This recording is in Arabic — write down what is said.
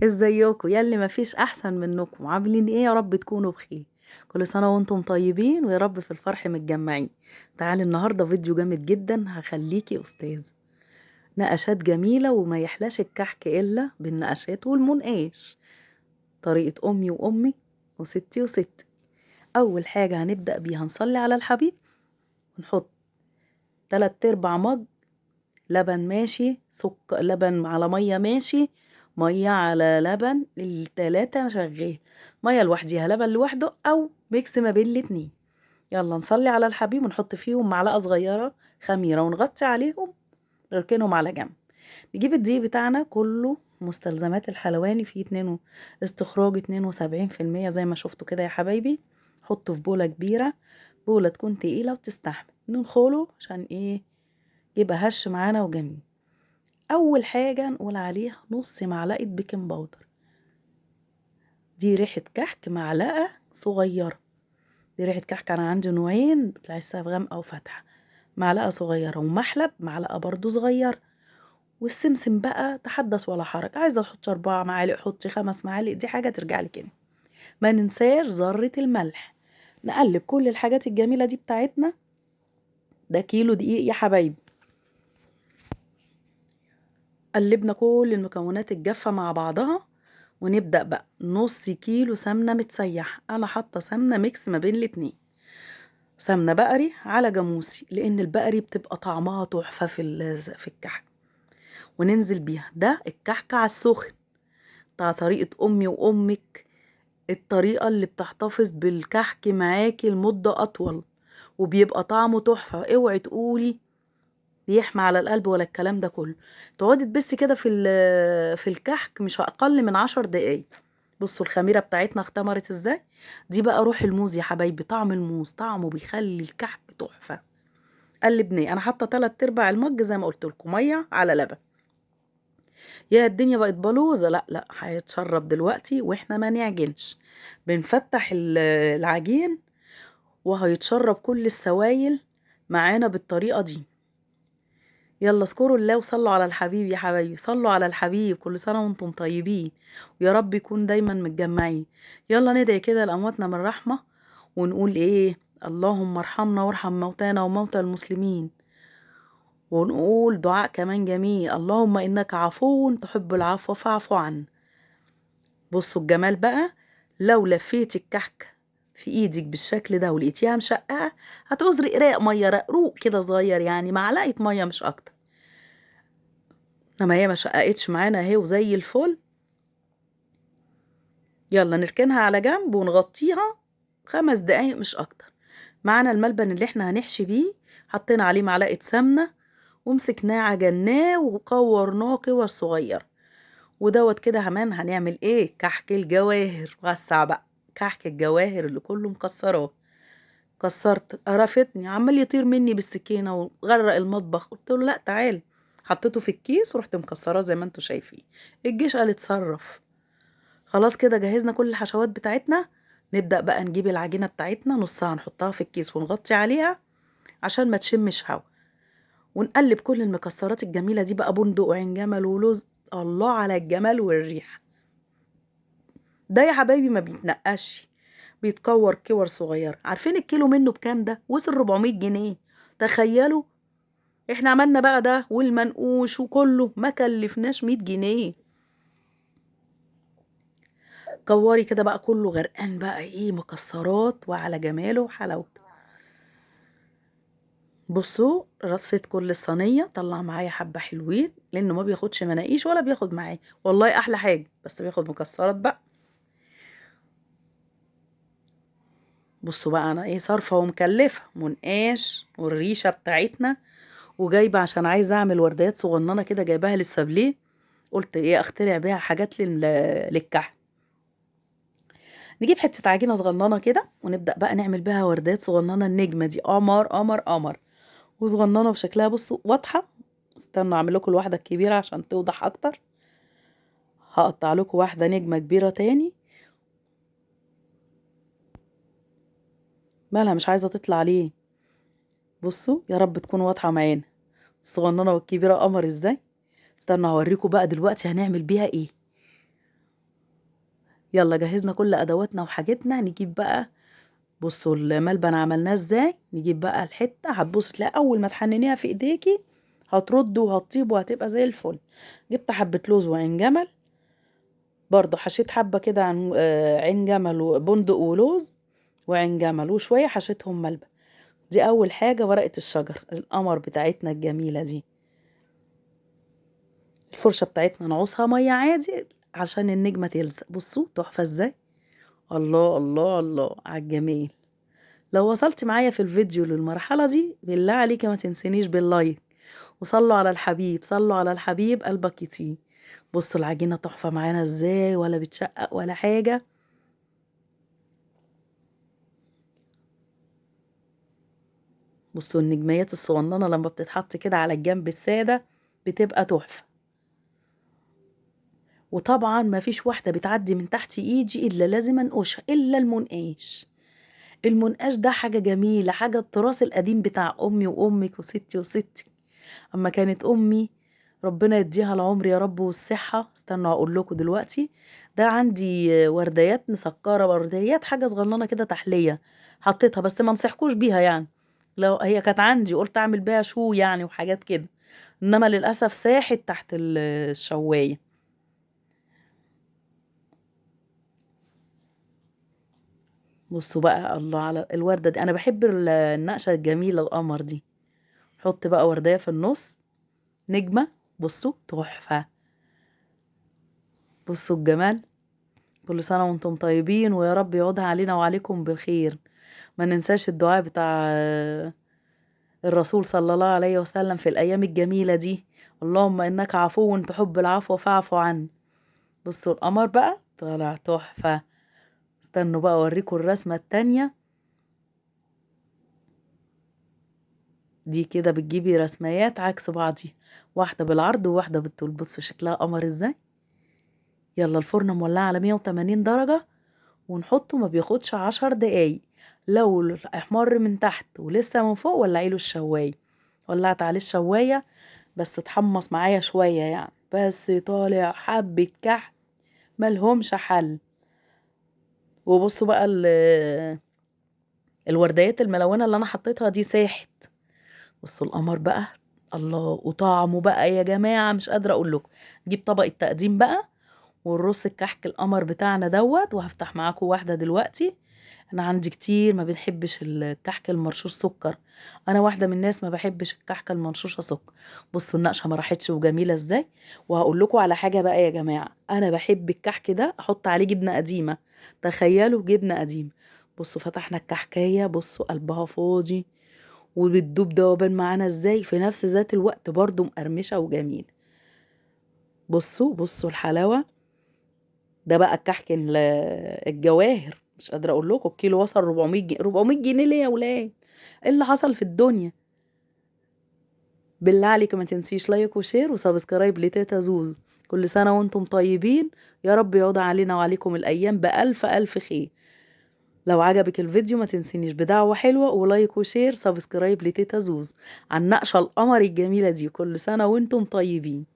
ازيكم ياللي مفيش احسن منكم؟ عاملين ايه؟ يا رب تكونوا بخير. كل سنة وانتم طيبين، ويا رب في الفرح متجمعين. تعالي النهاردة فيديو جامد جدا هخليكي استاذ. نقشات جميلة، وما يحلاش الكحك الا بالنقشات والمنقاش. طريقة امي وامي وستي وستي. اول حاجة هنبدأ بيها نصلي على الحبيب، ونحط 3/4 مج لبن ماشي، لبن على مية ماشي، مية على لبن، التلاتة شغال. مية لوحديها، لبن لوحده، أو ميكس ما بين الاتنين. يلا نصلي على الحبيب ونحط فيهم معلقة صغيرة خميرة ونغطي عليهم، نركنهم على جنب. نجيب الدقيق بتاعنا كله، مستلزمات الحلواني فيه استخراج 72% زي ما شفتوا كده يا حبايبي. حطه في بولة كبيرة، بولة تكون تقيلة وتستحمل. ننخله عشان ايه؟ يبقى هش معانا وجميل. اول حاجه نقول عليها نص معلقه بيكنج باودر. دي ريحه كحك معلقه صغيره. دي ريحه كحك، انا عندي نوعين بتلاقي السقف غامقه وفاتحه. معلقه صغيره، ومحلب معلقه برضو صغيره. والسمسم بقى تحدث ولا حرج، عايزه تحطي 4 معالق حطي، 5 معالق، دي حاجه ترجع لك انت. ما ننساش ذره الملح. نقلب كل الحاجات الجميله دي بتاعتنا. ده كيلو دقيق يا حبايبي. قلبنا كل المكونات الجافة مع بعضها، ونبدأ بقى نص كيلو سمنة متسيحة. أنا حاطة سمنة ميكس ما بين الاتنين، سمنة بقري على جاموسي، لأن البقري بتبقى طعمها تحفة في الكحك. وننزل بيها ده الكحك على السخن، بتاع طريقة أمي وأمك. الطريقة اللي بتحتفظ بالكحك معاكي لمدة أطول، وبيبقى طعمه تحفة. اوعي تقولي يحمى على القلب ولا الكلام ده كله. تقعدي تبسي كده في الكحك مش اقل من 10 دقايق. بصوا الخميره بتاعتنا اختمرت ازاي. دي بقى روح الموز يا حبايبي، طعم الموز طعمه بيخلي الكحك تحفه. قلبناه، انا حاطه 3/4 المج زي ما قلت لكم ميه على لبن. يا الدنيا بقت بلوزه، لا لا، هيتشرب دلوقتي واحنا ما نعجنش. بنفتح العجين، وهيتشرب كل السوائل معانا بالطريقه دي. يلا اذكروا الله وصلوا على الحبيب يا حبايبي، صلوا على الحبيب. كل سنة وانتم طيبين، ويا رب يكون دايما متجمعين. يلا ندعي كده لأمواتنا من رحمة، ونقول ايه؟ اللهم ارحمنا وارحم موتانا وموتى المسلمين. ونقول دعاء كمان جميل: اللهم إنك عفو تحب العفو فاعف عنا. بصوا الجمال بقى. لو لفيت الكحك في ايدك بالشكل ده ولقيتيها مشققة، هتعوز رقراق مية، رقروق كده صغير، يعني معلقة مية مش اكتر. انما هي ما شققتش معانا اهي وزي الفل. يلا نركنها على جنب ونغطيها 5 دقايق مش اكتر. معانا الملبن اللي احنا هنحشي بيه، حطينا عليه معلقة سمنة، ومسكناه عجناه وكورناه كور صغير. ودوت كده كمان هنعمل ايه؟ كحك الجواهر. وسع بقى كحك الجواهر اللي كله مكسراه. كسرت قرفتني، عمال يطير مني بالسكينة وغرق المطبخ. قلت له لا تعال. حطيته في الكيس ورحت مكسراه زي ما انتوا شايفين. الجيش قال اتصرف. خلاص كده جهزنا كل الحشوات بتاعتنا. نبدأ بقى نجيب العجينة بتاعتنا، نصها نحطها في الكيس ونغطي عليها عشان ما تشمش هوا. ونقلب كل المكسرات الجميلة دي بقى، بندق وعين جمل ولوز. الله على الجمال والريحة. ده يا حبايبي ما بيتنقش، بيتكور كور صغيرة. عارفين الكيلو منه بكام؟ ده وصل 400 جنيه. تخيلوا. احنا عملنا بقى ده والمنقوش وكله ما كلفناش 100 جنيه. كوري كده بقى كله غرقان بقى ايه؟ مكسرات وعلى جماله وحلاوته. بصوا رصيت كل الصينية، طلع معايا حبة حلوين، لانه ما بياخدش مناقيش ولا بياخد معايا والله احلى حاجة، بس بياخد مكسرات بقى. بصوا بقى انا ايه؟ صارفة ومكلفة منقاش والريشة بتاعتنا، وجايبة عشان عايزة اعمل ورديات صغننة كده، جايباها للسابليه. قلت ايه؟ اخترع بيها حاجات للكحك. نجيب حتة عجينة صغننة كده، ونبدأ بقى نعمل بيها وردات صغننة. النجمة دي قمر قمر قمر، وصغننة وشكلها بصوا واضحة. استنوا اعمل لكم الواحدة الكبيرة عشان توضح اكتر. هقطع لكم واحدة نجمة كبيرة تاني. مالها مش عايزة تطلع ليه؟ بصوا يا رب تكون واضحة معانا. الصغننة والكبيرة قمر ازاي. استنوا هوريكم بقى دلوقتي هنعمل بيها ايه. يلا جهزنا كل ادواتنا وحاجتنا، نجيب بقى. بصوا الملبن عملناه ازاي. نجيب بقى الحته، هتبص تلاقي اول ما تحننيها في ايديكي هترد وهتطيب وهتبقى زي الفل. جبت حبه لوز وعين جمل، برضو حشيت حبه كده عن عين جمل وبندق ولوز وعين جمل وشويه حشيتهم ملبن. دي اول حاجه، ورقه الشجر القمر بتاعتنا الجميله دي. الفرشه بتاعتنا نعوصها ميه عادي عشان النجمه تلزق. بصوا تحفه ازاي. الله الله الله على الجمال. لو وصلت معايا في الفيديو للمرحلة دي بالله عليكي ما تنسينيش باللايك، وصلوا على الحبيب، صلوا على الحبيب قلبك يطيب. بصوا العجينة تحفة معانا ازاي، ولا بتشقق ولا حاجة. بصوا النجميات الصغننة لما بتتحط كده على الجنب السادة بتبقى تحفة. وطبعا ما فيش واحدة بتعدي من تحت ايدي الا لازم انقشها، الا المنقاش. المنقاش ده حاجة جميلة، حاجة التراث القديم بتاع امي وامك وستي وستي. اما كانت امي ربنا يديها العمر يا رب والصحة، استنوا اقول لكم دلوقتي. ده عندي ورديات مسكرة، ورديات حاجة صغننة كده تحلية حطيتها، بس ما نصحكوش بيها يعني. لو هي كانت عندي قلت اعمل بيها شو يعني وحاجات كده، انما للاسف ساحت تحت الشواية. بصوا بقى الله على الوردة دي، انا بحب النقشة الجميلة القمر دي. حط بقى وردية في النص، نجمة. بصوا تحفة. بصوا الجمال. كل سنة وانتم طيبين، ويا رب يعودها علينا وعليكم بالخير. ما ننساش الدعاء بتاع الرسول صلى الله عليه وسلم في الأيام الجميلة دي. اللهم إنك عفو تحب العفو فاعف عني. بصوا القمر بقى طالع تحفة. استنوا بقى أوريكم الرسمة التانية. دي كده بتجيبي رسميات عكس بعضي، واحدة بالعرض وواحدة بالطول. بصوا شكلها قمر ازاي. يلا الفرن مولعة على 180 درجة، ونحطه ما بياخدش 10 دقايق. لو احمر من تحت ولسه من فوق ولعيله الشواية. ولعت عليه الشواية بس اتحمص معايا شوية يعني، بس طالع حبة كحك ملهمش حل. وبصوا بقى الورديات الملونة اللي انا حطيتها دي ساحت. بصوا القمر بقى. الله، وطعمه بقى يا جماعة مش قادرة اقول لكم. نجيب طبق التقديم بقى والرص الكحك القمر بتاعنا دوت، وهفتح معاكم واحدة دلوقتي. انا عندي كتير ما بنحبش الكحك المرشوش سكر، انا واحده من الناس ما بحبش الكحكه المرشوشه سكر. بصوا النقشه ما راحتش وجميله ازاي. وهقول لكم على حاجه بقى يا جماعه، انا بحب الكحك ده احط عليه جبنه قديمه. تخيلوا جبنه قديمه. بصوا فتحنا الكحكايه، بصوا قلبها فاضي وبتدوب دوبان معانا ازاي، في نفس ذات الوقت برضو مقرمشه وجميل. بصوا بصوا الحلاوه. ده بقى الكحك الجواهر، مش قادره اقول لكم الكيلو وصل 400 جنيه. 400 جنيه ليه يا ولاد؟ ايه اللي حصل في الدنيا؟ بالله عليك ما تنسيش لايك وشير وسبسكرايب لتيتا زوزو. كل سنه وانتم طيبين، يا رب يعود علينا وعليكم الايام بالف الف خير. لو عجبك الفيديو ما تنسينيش بدعوه حلوه ولايك وشير سبسكرايب لتيتا زوزو على النقشه القمر الجميله دي. كل سنه وانتم طيبين.